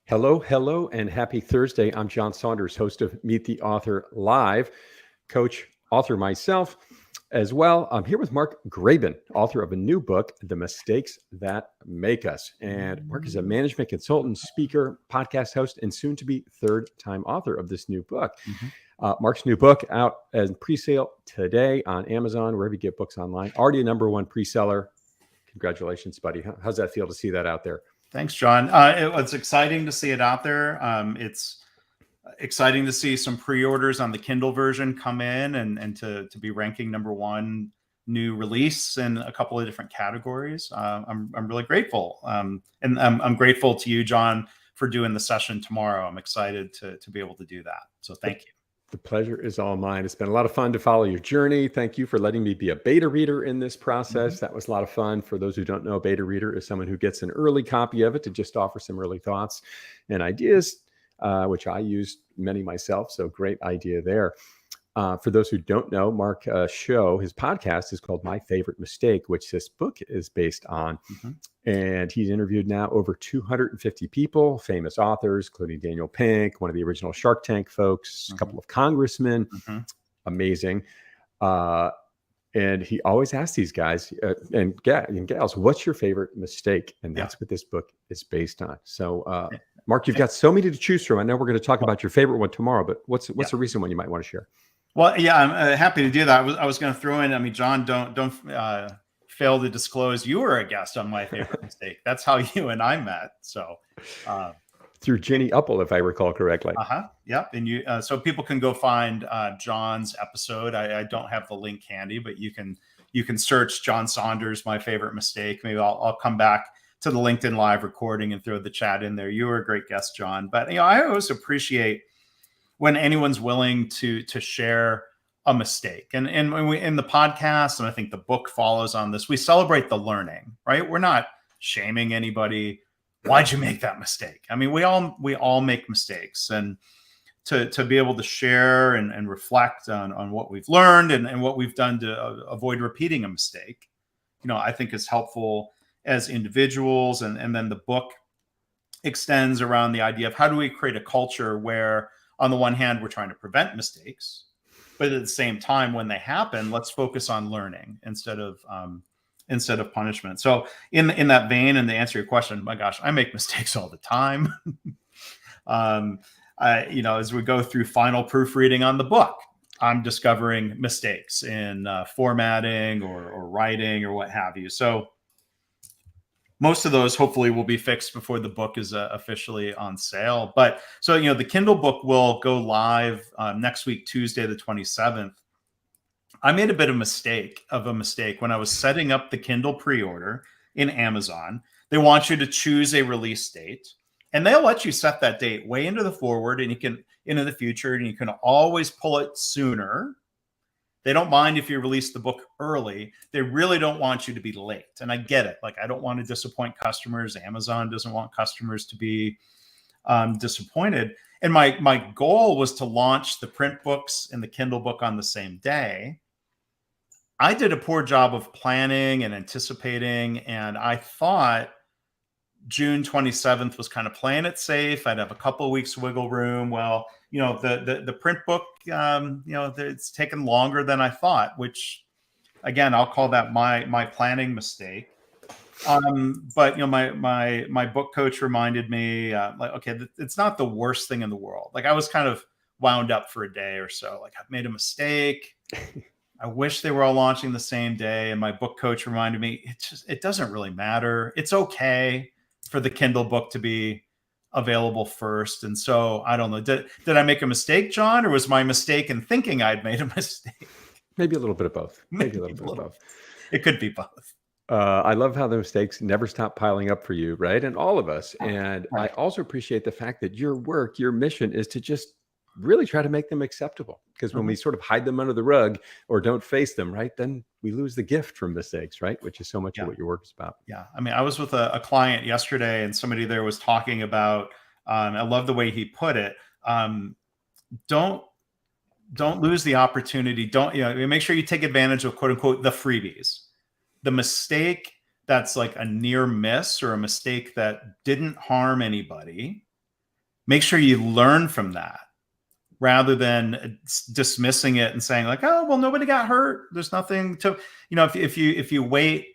Hello, hello, and happy Thursday. I'm John Saunders, host of Meet the Author Live, coach, author myself as well. I'm here with Mark Graban, author of a new book, The Mistakes That Make Us. And Mark is a management consultant, speaker, podcast host, and soon to be third-time author of this new book. Mark's new book out as presale today on Amazon, wherever you get books online. Already a #1 preseller. Congratulations, buddy. How's that feel to see that out there? Thanks, John. It was exciting to see it out there. It's exciting to see some pre-orders on the Kindle version come in and to be ranking #1 new release in a couple of different categories. I'm really grateful. And I'm grateful to you, John, for doing the session tomorrow. I'm excited to be able to do that. So thank you. The pleasure is all mine. It's been a lot of fun to follow your journey. Thank you for letting me be a beta reader in this process. That was a lot of fun. For those who don't know, a beta reader is someone who gets an early copy of it to just offer some early thoughts and ideas, which I use many myself. So great idea there. For those who don't know, Mark show, his podcast is called My Favorite Mistake, which this book is based on. And he's interviewed now over 250 people, famous authors, including Daniel Pink, one of the original Shark Tank folks, a couple of congressmen. Amazing. And he always asks these guys and gals, what's your favorite mistake? And that's what this book is based on. So, Mark, you've got so many to choose from. I know we're going to talk about your favorite one tomorrow, but what's a recent one you might want to share? Well, yeah, I'm happy to do that. I was going to throw in, I mean, John, don't fail to disclose you were a guest on My Favorite Mistake. That's how you and I met. So through Ginny Uppel, if I recall correctly. Yep. And you, so people can go find John's episode. I don't have the link handy, but you can search John Saunders, My Favorite Mistake. Maybe I'll come back to the LinkedIn Live recording and throw the chat in there. You were a great guest, John. But I always appreciate when anyone's willing to share a mistake. And when we in the podcast, and I think the book follows on this, we celebrate the learning, right? We're not shaming anybody. Why'd you make that mistake? I mean, we all make mistakes, and to be able to share and reflect on what we've learned and what we've done to avoid repeating a mistake, I think is helpful as individuals. And then the book extends around the idea of how do we create a culture where, on the one hand, we're trying to prevent mistakes, but at the same time, when they happen, let's focus on learning instead of punishment. So in that vein, and to answer your question, my gosh, I make mistakes all the time. As we go through final proofreading on the book, I'm discovering mistakes in formatting or writing or what have you. So most of those hopefully will be fixed before the book is officially on sale. But so, the Kindle book will go live next week, Tuesday, the 27th. I made a bit of a mistake when I was setting up the Kindle pre-order in Amazon. They want you to choose a release date, and they'll let you set that date way into the forward and you can into the future, and you can always pull it sooner. They don't mind if you release the book early. They really don't want you to be late. And I get it. Like, I don't want to disappoint customers. Amazon doesn't want customers to be disappointed. And my goal was to launch the print books and the Kindle book on the same day. I did a poor job of planning and anticipating, and I thought June 27th was kind of playing it safe. I'd have a couple of weeks wiggle room. Well, the print book, it's taken longer than I thought, which, again, I'll call that my planning mistake. But my book coach reminded me, okay, it's not the worst thing in the world. Like, I was kind of wound up for a day or so. Like, I've made a mistake. I wish they were all launching the same day. And my book coach reminded me, it doesn't really matter. It's okay for the Kindle book to be available first. And so I don't know, did I make a mistake, John, or was my mistake in thinking I'd made a mistake? Maybe a little bit of both. Maybe a little bit of both. It could be both. I love how the mistakes never stop piling up for you, right? And all of us. And I also appreciate the fact that your work, your mission is to just really try to make them acceptable. Because when we sort of hide them under the rug or don't face them, right, then we lose the gift from mistakes, right? Which is so much of what your work is about. Yeah. I mean, I was with a client yesterday, and somebody there was talking about, I love the way he put it. Don't lose the opportunity. Make sure you take advantage of, quote unquote, the freebies. The mistake that's like a near miss or a mistake that didn't harm anybody, make sure you learn from that rather than dismissing it and saying like, oh, well, nobody got hurt. There's nothing to, if you wait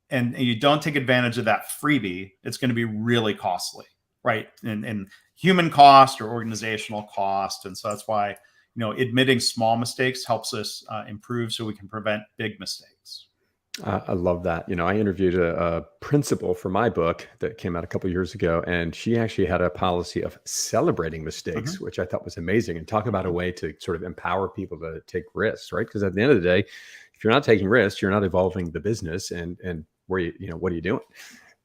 and you don't take advantage of that freebie, it's going to be really costly, right? And human cost or organizational cost. And so that's why, admitting small mistakes helps us improve so we can prevent big mistakes. I love that. I interviewed a principal for my book that came out a couple of years ago, and she actually had a policy of celebrating mistakes, which I thought was amazing. And talk about a way to sort of empower people to take risks, right? Because at the end of the day, if you're not taking risks, you're not evolving the business, and where what are you doing?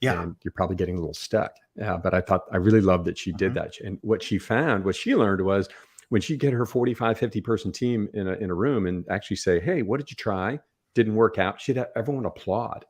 Yeah, and you're probably getting a little stuck. But I really loved that she did that. And what she learned was when she'd get her 45, 50 person team in a room and actually say, hey, what did you try? Didn't work out. She'd have everyone applaud.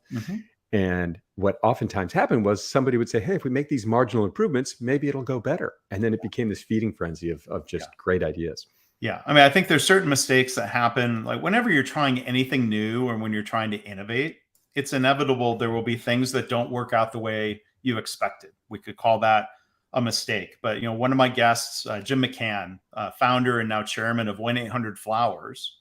And what oftentimes happened was somebody would say, hey, if we make these marginal improvements, maybe it'll go better. And then it became this feeding frenzy of just great ideas. Yeah. I mean, I think there's certain mistakes that happen, like whenever you're trying anything new or when you're trying to innovate, it's inevitable there will be things that don't work out the way you expected. We could call that a mistake. But, one of my guests, Jim McCann, founder and now chairman of 1-800-Flowers,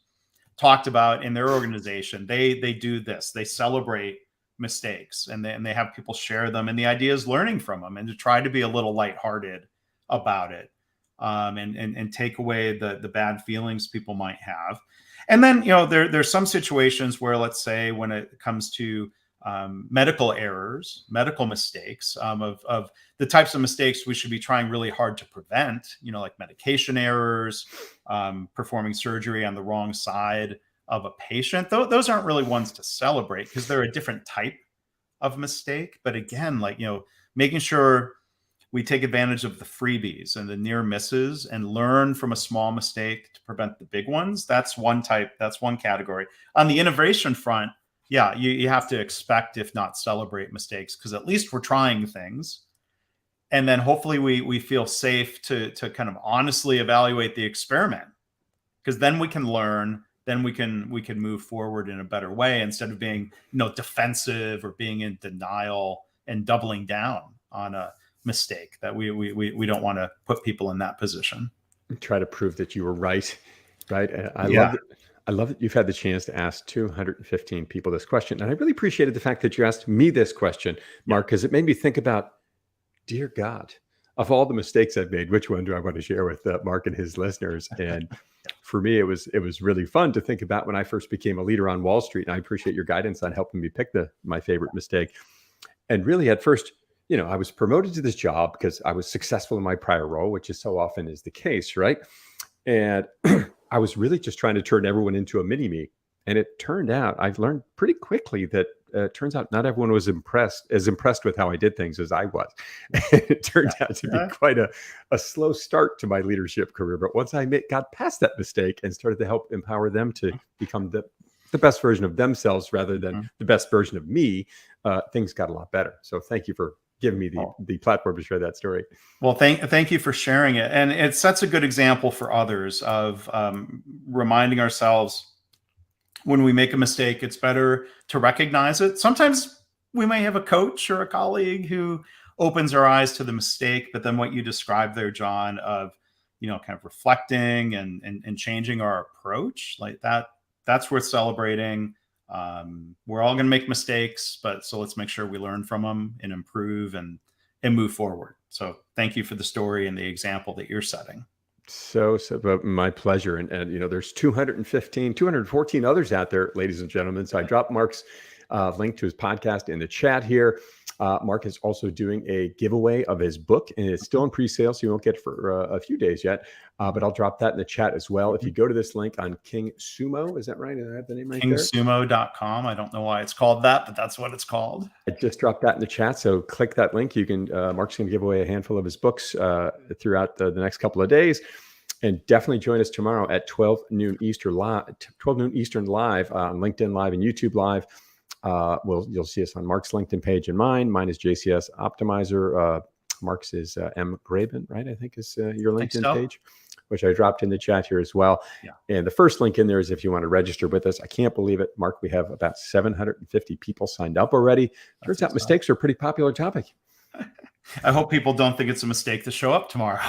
talked about in their organization, they do this. They celebrate mistakes and they have people share them. And the idea is learning from them and to try to be a little lighthearted about it. And take away the bad feelings people might have. And then, there's some situations where, let's say, when it comes to medical errors, medical mistakes, of the types of mistakes we should be trying really hard to prevent, like medication errors, performing surgery on the wrong side of a patient. Those aren't really ones to celebrate because they're a different type of mistake. But again, making sure we take advantage of the freebies and the near misses and learn from a small mistake to prevent the big ones. That's one type. That's one category. On the innovation front, yeah, you have to expect, if not celebrate, mistakes because at least we're trying things. And then hopefully we feel safe to kind of honestly evaluate the experiment because then we can learn. Then we can move forward in a better way instead of being defensive or being in denial and doubling down on a mistake that we don't want to put people in that position. Try to prove that you were right. I love that you've had the chance to ask 215 people this question. And I really appreciated the fact that you asked me this question, Mark, because it made me think about, dear God, of all the mistakes I've made, which one do I want to share with Mark and his listeners? And for me, it was really fun to think about when I first became a leader on Wall Street. And I appreciate your guidance on helping me pick my favorite mistake. And really at first, I was promoted to this job because I was successful in my prior role, which is so often is the case, right? And I was really just trying to turn everyone into a mini-me. And it turned out, I've learned pretty quickly that it turns out not everyone was impressed with how I did things as I was. And it turned out to be quite a slow start to my leadership career. But once I got past that mistake and started to help empower them to become the best version of themselves rather than the best version of me, things got a lot better. So thank you for giving me the platform to share that story. Well, thank you for sharing it. And it sets a good example for others of reminding ourselves when we make a mistake, it's better to recognize it. Sometimes we may have a coach or a colleague who opens our eyes to the mistake, but then what you described there, John, of, kind of reflecting and changing our approach like that, that's worth celebrating. We're all going to make mistakes, so let's make sure we learn from them and improve and move forward. So thank you for the story and the example that you're setting. So my pleasure. And there's 214 others out there, ladies and gentlemen. So I dropped Mark's link to his podcast in the chat here. Mark is also doing a giveaway of his book, and it's still in pre-sale, so you won't get it for a few days yet. But I'll drop that in the chat as well. If you go to this link on King Sumo, is that right? Did I have the name right there? KingSumo.com. I don't know why it's called that, but that's what it's called. I just dropped that in the chat, so click that link. You can. Mark's going to give away a handful of his books throughout the next couple of days. And definitely join us tomorrow at 12 noon Eastern live on LinkedIn Live and YouTube Live. You'll see us on Mark's LinkedIn page and mine. Mine is JCS Optimizer. Mark's is M. Graban, right? I think is your LinkedIn page, which I dropped in the chat here as well. Yeah. And the first link in there is if you want to register with us. I can't believe it, Mark. We have about 750 people signed up already. Turns out mistakes are a pretty popular topic. I hope people don't think it's a mistake to show up tomorrow.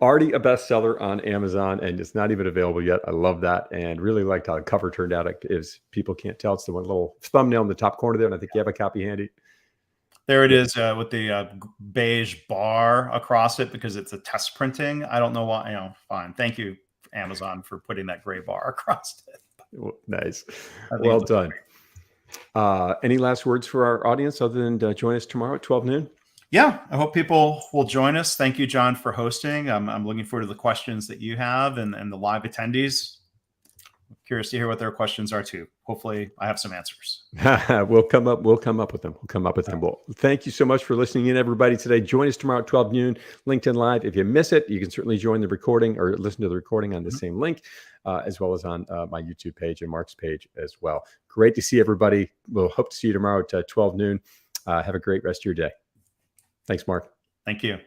Already a bestseller on Amazon, and it's not even available yet. I love that, and really liked how the cover turned out. If people can't tell, it's the one little thumbnail in the top corner there, and I think you have a copy handy. There it is with the beige bar across it because it's a test printing. I don't know why. Fine. Thank you, Amazon, for putting that gray bar across it. Nice. Well done. Any last words for our audience other than join us tomorrow at 12 noon? Yeah, I hope people will join us. Thank you, John, for hosting. I'm looking forward to the questions that you have and the live attendees. I'm curious to hear what their questions are too. Hopefully I have some answers. We'll come up with them. Well, thank you so much for listening in, everybody, today. Join us tomorrow at 12 noon, LinkedIn Live. If you miss it, you can certainly join the recording or listen to the recording on the same link, as well as on my YouTube page and Mark's page as well. Great to see everybody. We'll hope to see you tomorrow at 12 noon. Have a great rest of your day. Thanks, Mark. Thank you.